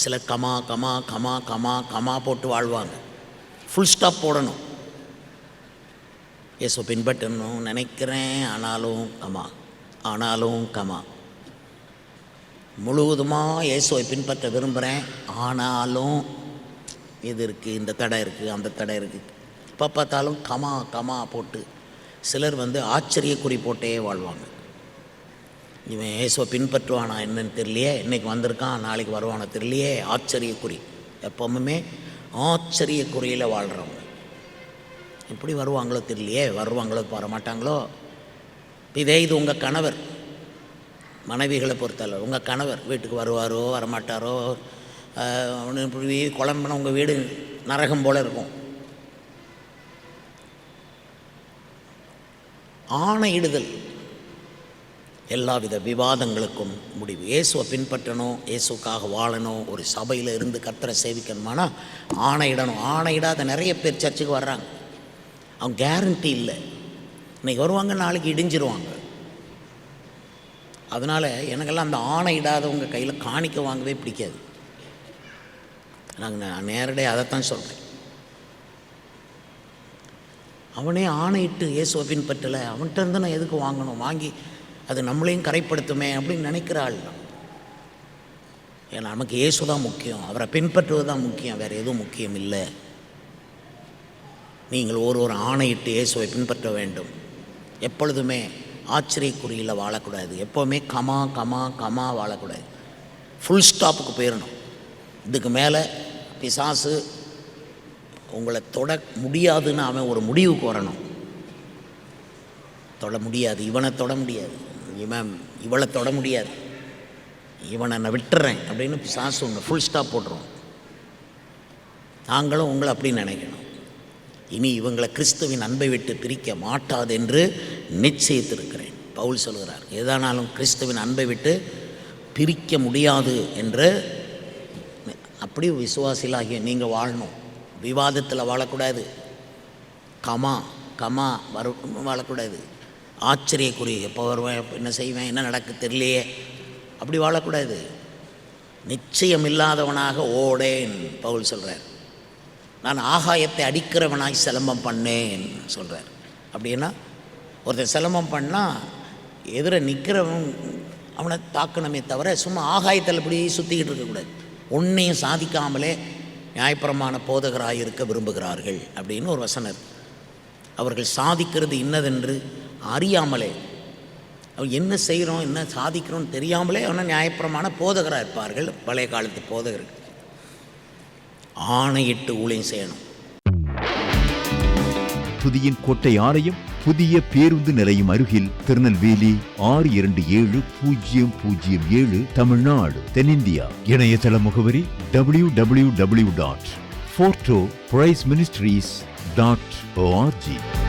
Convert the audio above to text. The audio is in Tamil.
சிலர் comma comma comma comma comma போட்டு வாழ்வாங்க. ஃபுல் ஸ்டாப் போடணும். இயேசு பின்பற்றணும் நினைக்கிறேன், ஆனாலும் கமா. முழுவதுமாக இயேசுவை பின்பற்ற விரும்புகிறேன், ஆனாலும் இது இருக்குது, இந்த தடை இருக்குது, அந்த தடை இருக்குது. எப்போ பார்த்தாலும் கமா கமா போட்டு சிலர் ஆச்சரியக்குறி போட்டே வாழ்வாங்க. இவன் இயேசுவை பின்பற்றுவானா என்னன்னு தெரியலையே, இன்றைக்கி வந்திருக்கான் நாளைக்கு வருவானா தெரியலையே, ஆச்சரியக்குறி. எப்பவுமே ஆச்சரியக்குறியில் வாழ்கிறவங்க. எப்படி வருவாங்களோ தெரியலையே, வருவாங்களோ வரமாட்டாங்களோ. இதே இது உங்கள் கணவர், மனைவிகளை பொறுத்தளவு உங்கள் கணவர் வீட்டுக்கு வருவாரோ வரமாட்டாரோ, இப்படி குழம்புனா உங்கள் வீடு நரகம் போல் இருக்கும். ஆணையிடுதல் எல்லாவித விவாதங்களுக்கும் முடிவு. இயேசுவை பின்பற்றணும், இயேசுக்காக வாழணும், ஒரு சபையில் இருந்து கர்த்தரை சேவிக்கணுமானா ஆணையிடணும். ஆணையிடாத நிறைய பேர் சர்ச்சுக்கு வர்றாங்க. அவங்க கேரண்டி இல்லை, இன்றைக்கி வருவாங்க நாளைக்கு இடிஞ்சிருவாங்க. அதனால் எனக்கெல்லாம் அந்த ஆணையிடாதவங்க கையில் காணிக்க வாங்கவே பிடிக்காது. நான் நேரடியாக அதைத்தான் சொல்கிறேன். அவனே ஆணையிட்டு இயேசுவை பின்பற்றலை, அவன்கிட்ட இருந்து நான் எதுக்கு வாங்கணும், வாங்கி அது நம்மளையும் கரைப்படுத்துமே அப்படின்னு நினைக்கிறாள். ஏன்னா நமக்கு இயேசு தான் முக்கியம், அவரை பின்பற்றுவது தான் முக்கியம், வேறு எதுவும் முக்கியம் இல்லை. நீங்கள் ஒரு ஆணையிட்டு இயேசுவை பின்பற்ற வேண்டும். எப்பொழுதுமே ஆச்சரியக்குறியில் வாழக்கூடாது. எப்போவுமே கமா கமா கமா வாழக்கூடாது. ஃபுல் ஸ்டாப்புக்கு போயிடணும். இதுக்கு மேலே பிசாசு உங்களை தொட முடியாதுன்னு அவன் ஒரு முடிவுக்கு வரணும். தொட முடியாது, இவனை தொட முடியாது, இவளை தொட முடியாது, இவனை நான் விட்டுறேன் அப்படின்னு பிசாசு உங்களை ஃபுல் ஸ்டாப் போட்டுருவோம். நாங்களும் உங்களை அப்படி நினைக்கணும். இனி இவங்களை கிறிஸ்துவின் அன்பை விட்டு பிரிக்க மாட்டாது என்று நிச்சயித்திருக்கிறேன். பவுல் சொல்கிறார், எதானாலும் கிறிஸ்துவின் அன்பை விட்டு பிரிக்க முடியாது என்று. அப்படி விசுவாசிகளாகிய நீங்கள் வாழணும். விவாதத்தில் வாழக்கூடாது, கமா கமா வாழக்கூடாது. ஆச்சரியக்குறி, எப்போ வருவேன், என்ன செய்வேன், என்ன நடக்கு தெரியலையே, அப்படி வாழக்கூடாது. நிச்சயம் இல்லாதவனாக ஓடேன் பவுல் சொல்கிறார். நான் ஆகாயத்தை அடிக்கிறவனாய் சிலம்பம் பண்ணேன் சொல்கிறார். அப்படின்னா ஒருத்தர் சிலம்பம் பண்ணால் எதிர நிற்கிறவன் அவனை தாக்கணுமே தவிர சும்மா ஆகாயத்தில் இப்படி சுற்றிக்கிட்டு இருக்கக்கூடாது. ஒன்றையும் சாதிக்காமலே நியாயப்பிரமாண போதகராக இருக்க விரும்புகிறார்கள் அப்படின்னு ஒரு வசனம். அவர்கள் சாதிக்கிறது இன்னதென்று அறியாமலே, அவன் என்ன செய்கிறோம் என்ன சாதிக்கிறோன்னு தெரியாமலே அவனை நியாயப்பிரமாண போதகராக இருப்பார்கள். பழைய காலத்து போதகர்கள் ஆணையிட்டு ஊழியம் செய்யணும். புதியின் கோட்டை ஆலயம் புதிய பேருந்து நிலையம் அருகில், திருநெல்வேலி 620007 தமிழ்நாடு, தென்னிந்தியா. இணையதள முகவரி www.fortopriceministries.org.